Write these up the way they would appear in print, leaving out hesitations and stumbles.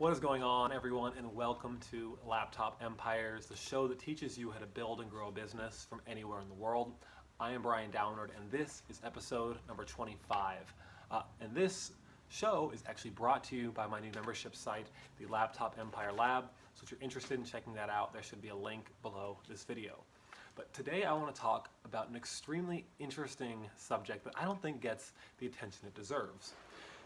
What is going on, everyone, and welcome to Laptop Empires, the show that teaches you how to build and grow a business from anywhere in the world. I am Brian Downward, and this is episode number 25. And this show is actually brought to you by my new membership site, the Laptop Empire Lab. So if you're interested in checking that out, there should be a link below this video. But today I want to talk about an extremely interesting subject that I don't think gets the attention it deserves.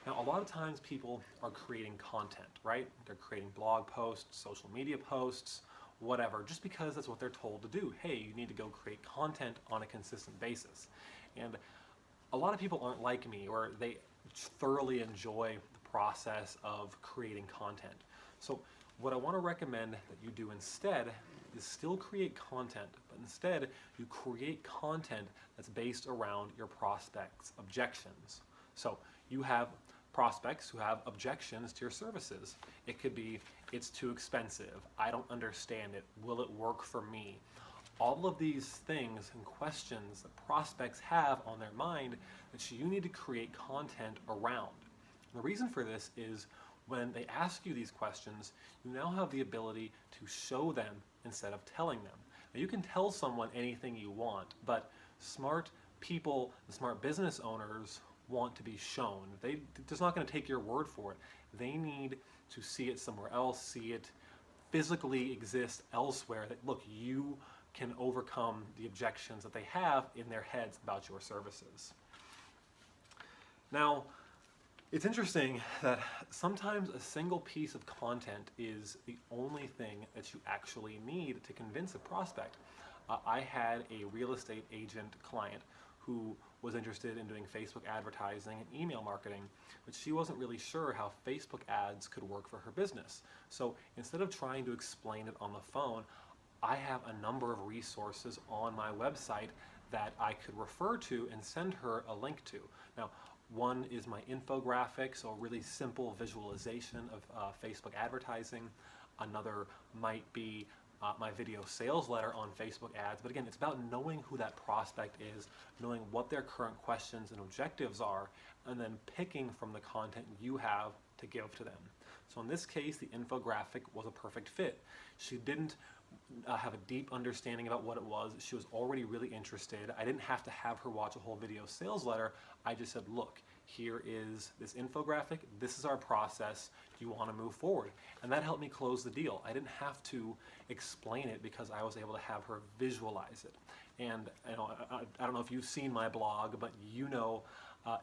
Now, a lot of times people are creating content, right? They're creating blog posts, social media posts, whatever, just because that's what they're told to do. Hey, you need to go create content on a consistent basis. And a lot of people aren't like me, or they thoroughly enjoy the process of creating content. So what I want to recommend that you do instead is still create content, but instead you create content that's based around your prospects' objections. So you have prospects who have objections to your services. It could be, it's too expensive, I don't understand it, will it work for me? All of these things and questions that prospects have on their mind that you need to create content around. And the reason for this is when they ask you these questions, you now have the ability to show them instead of telling them. Now, you can tell someone anything you want, but smart people, the smart business owners, want to be shown. They're just not going to take your word for it. They need to see it somewhere else, see it physically exist elsewhere, that look, you can overcome the objections that they have in their heads about your services. Now, it's interesting that sometimes a single piece of content is the only thing that you actually need to convince a prospect. I had a real estate agent client who was interested in doing Facebook advertising and email marketing, but she wasn't really sure how Facebook ads could work for her business. So instead of trying to explain it on the phone, I have a number of resources on my website that I could refer to and send her a link to. Now, one is my infographic, so a really simple visualization of Facebook advertising. Another might be my video sales letter on Facebook ads. But again, it's about knowing who that prospect is, knowing what their current questions and objectives are, and then picking from the content you have to give to them. So in this case, the infographic was a perfect fit. She didn't have a deep understanding about what it was. She was already really interested. I didn't have to have her watch a whole video sales letter. I just said, look, here is this infographic. This is our process. Do you want to move forward? And that helped me close the deal. I didn't have to explain it because I was able to have her visualize it. And I don't know if you've seen my blog, but you know,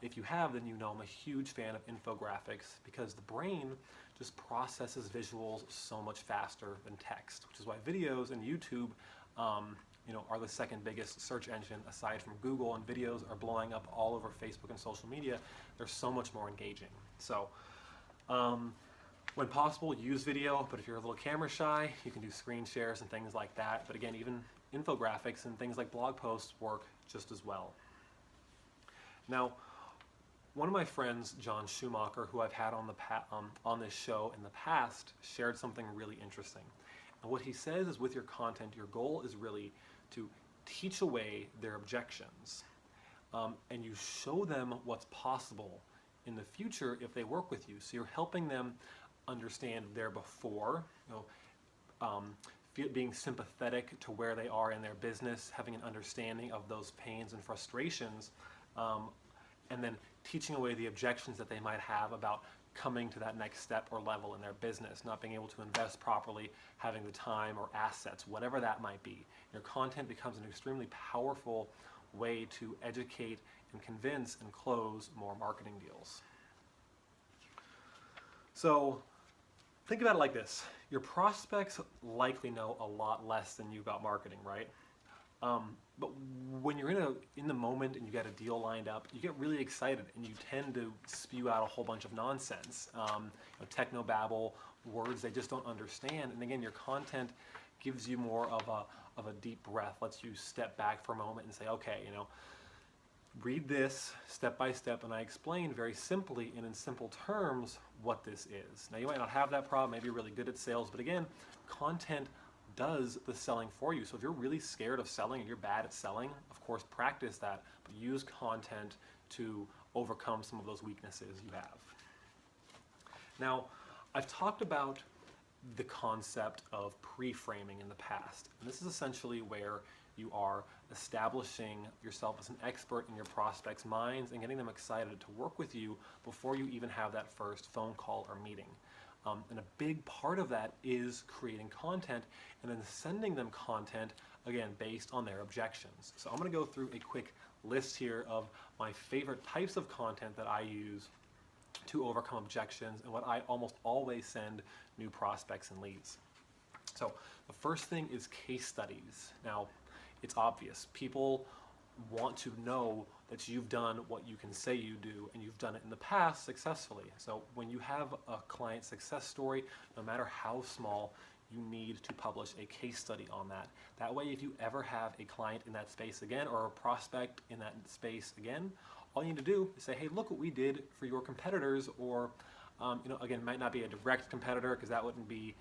if you have, then you know I'm a huge fan of infographics because the brain just processes visuals so much faster than text, which is why videos and YouTube are the second biggest search engine aside from Google, and videos are blowing up all over Facebook and social media. They're so much more engaging. So when possible, use video, but if you're a little camera shy, you can do screen shares and things like that. But again, even infographics and things like blog posts work just as well. Now, one of my friends, John Schumacher, who I've had on this show in the past, shared something really interesting. And what he says is, with your content, your goal is really to teach away their objections. And you show them what's possible in the future if they work with you. So you're helping them understand their before, being sympathetic to where they are in their business, having an understanding of those pains and frustrations, and then teaching away the objections that they might have about coming to that next step or level in their business, not being able to invest properly, having the time or assets, whatever that might be. Your content becomes an extremely powerful way to educate and convince and close more marketing deals. So think about it like this. Your prospects likely know a lot less than you about marketing, right? But when you're in the moment and you got a deal lined up, you get really excited and you tend to spew out a whole bunch of nonsense, technobabble, words they just don't understand. And again, your content gives you more of a deep breath, lets you step back for a moment and say, okay, read this step by step, and I explain very simply and in simple terms what this is. Now, you might not have that problem, maybe you're really good at sales, but again, content does the selling for you. So if you're really scared of selling and you're bad at selling, of course, practice that, but use content to overcome some of those weaknesses you have. Now, I've talked about the concept of pre-framing in the past. And this is essentially where you are establishing yourself as an expert in your prospects' minds and getting them excited to work with you before you even have that first phone call or meeting. And a big part of that is creating content and then sending them content, again, based on their objections. So I'm going to go through a quick list here of my favorite types of content that I use to overcome objections and what I almost always send new prospects and leads. So the first thing is case studies. Now, it's obvious. People want to know that you've done what you can say you do, and you've done it in the past successfully. So when you have a client success story, no matter how small, you need to publish a case study on that. That way, if you ever have a client in that space again or a prospect in that space again, all you need to do is say, hey, look what we did for your competitors, or again, it might not be a direct competitor because that wouldn't be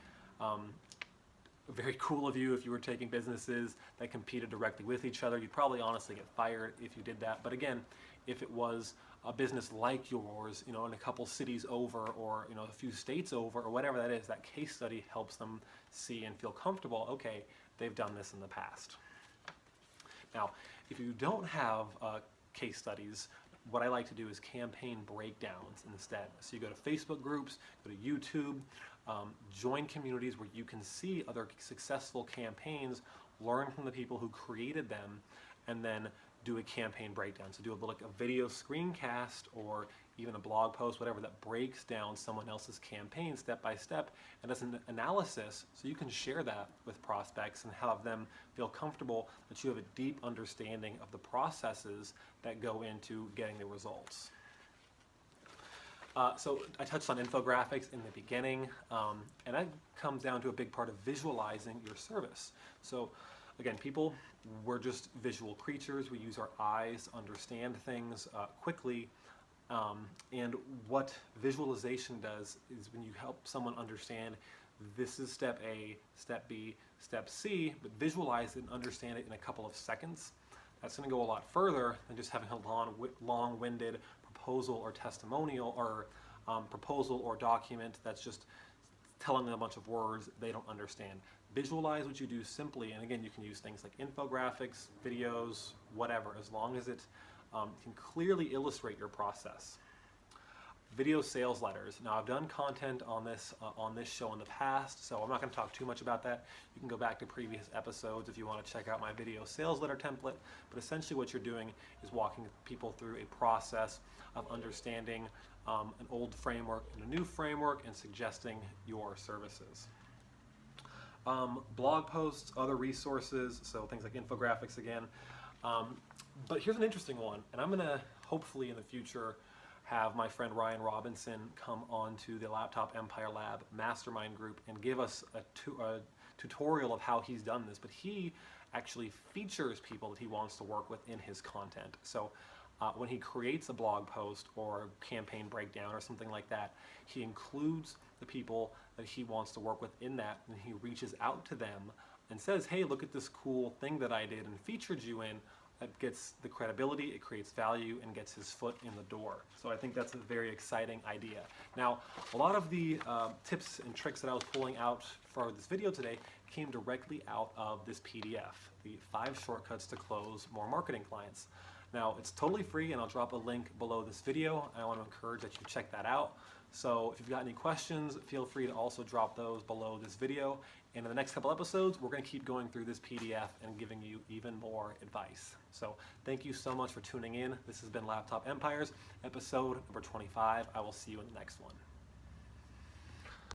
very cool of you if you were taking businesses that competed directly with each other. You'd probably honestly get fired if you did that. But again, if it was a business like yours, in a couple cities over, or a few states over, or whatever that is, that case study helps them see and feel comfortable. Okay, they've done this in the past. Now, if you don't have case studies, what I like to do is campaign breakdowns instead. So you go to Facebook groups, go to YouTube, join communities where you can see other successful campaigns, learn from the people who created them, and then do a campaign breakdown. So do a video screencast or even a blog post, whatever, that breaks down someone else's campaign step by step and does an analysis, so you can share that with prospects and have them feel comfortable that you have a deep understanding of the processes that go into getting the results. So I touched on infographics in the beginning, and that comes down to a big part of visualizing your service. So again, we're just visual creatures. We use our eyes to understand things quickly. And what visualization does is when you help someone understand this is step A, step B, step C, but visualize it and understand it in a couple of seconds, that's going to go a lot further than just having a long-winded proposal or testimonial or proposal or document that's just telling them a bunch of words they don't understand. Visualize what you do simply, and again, you can use things like infographics, videos, whatever, as long as it can clearly illustrate your process. Video sales letters. Now, I've done content on this show in the past, so I'm not going to talk too much about that. You can go back to previous episodes if you want to check out my video sales letter template. But essentially what you're doing is walking people through a process of understanding an old framework and a new framework and suggesting your services. Blog posts, other resources, so things like infographics again. But here's an interesting one, and I'm going to hopefully in the future have my friend Ryan Robinson come on to the Laptop Empire Lab mastermind group and give us a tutorial of how he's done this. But he actually features people that he wants to work with in his content. So when he creates a blog post or a campaign breakdown or something like that, he includes the people that he wants to work with in that, and he reaches out to them and says, hey, look at this cool thing that I did and featured you in. That gets the credibility, it creates value, and gets his foot in the door. So I think that's a very exciting idea. Now, a lot of the tips and tricks that I was pulling out for this video today came directly out of this PDF, the 5 shortcuts to close more marketing clients. Now, it's totally free, and I'll drop a link below this video. I want to encourage that you check that out. So if you've got any questions, feel free to also drop those below this video. And in the next couple episodes, we're going to keep going through this PDF and giving you even more advice. So thank you so much for tuning in. This has been Laptop Empires, episode number 25. I will see you in the next one.